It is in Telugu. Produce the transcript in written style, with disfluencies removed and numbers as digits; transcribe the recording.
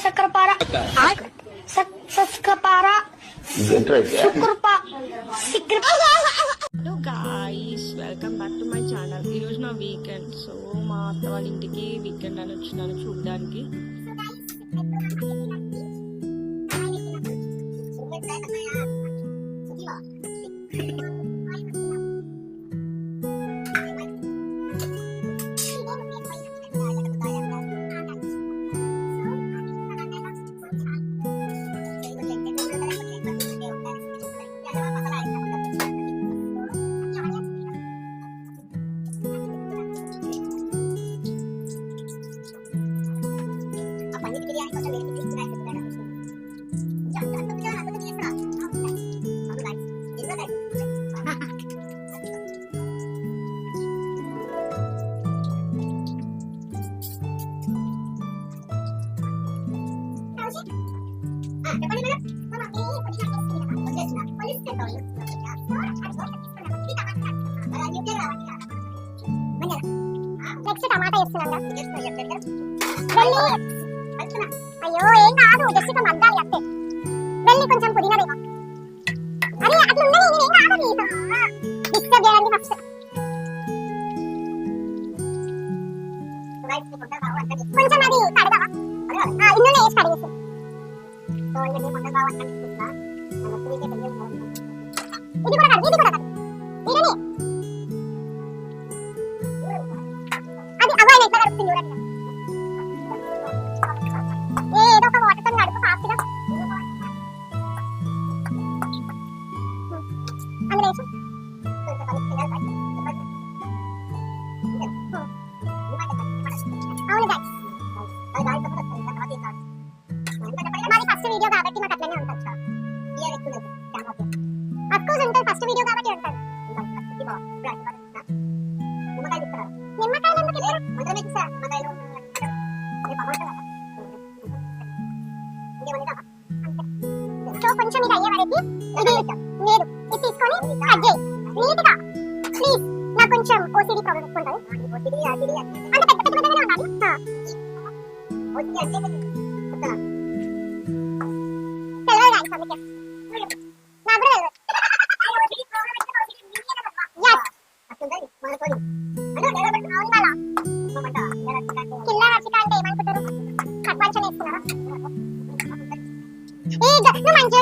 Sakrapara. Sakrapara. Sukrapa. Hello guys, welcome back to my channel. ఈరోజు నా వీకెండ్, సో మా అత్త వాళ్ళ ఇంటికి వీకెండ్ అని వచ్చినాను చూడడానికి. నెక్స్ట్ టమాటా వేస్తున్నాను. అయ్యో ఏం కాదు, జస్ట్ ఇక మగ్గాలి అంతే. వెళ్ళి కొంచెం పుదీనా వేయమా. అరే అట్లా ఉన్నది, నేనేం కాదు డిస్టర్బ్ చేయండి ఫస్ట్. కొంచెం అది కడగవా, ఇందులో వేసి కడిగేసి. ఇది కూడా కడిగి, ఇది కూడా కడిగి వీడని అది అవ్వాలి ఎట్లా కడుపుతుంది చూడండి. ఏదో ఒక వాటర్తో కడుపు ఫాస్ట్గా. అందులో వేసి అవును గైస్, మాది ఫస్ట్ వీడియో కాబట్టి మాకు అట్లనే ఉంటుంది. అఫ్కోర్స్ ఉంటుంది, ఫస్ట్ వీడియో కాబట్టి ఉంటుంది. నిమ్మకాయలు ఎందుకు సో కొంచెం ఇది అయ్యే వరకు ఇది లేదు, ఇది తీసుకొని కట్ చేయి నీట్ గా ప్లీజ్. నాకు కొంచెం ఓసిడి ప్రాబ్లం ఎక్కువ ఉంటుంది. అంటే పెద్ద పెద్ద పెద్దగానే ఉండాలి. తెలియదు గాయస్, అందుకే నాకు కూడా తెలియదు. కిల్ల రచిక అంటే ఏమనుకుంటారు? కట్వంచం వేస్తున్నారా? నువ్వు మంచిగా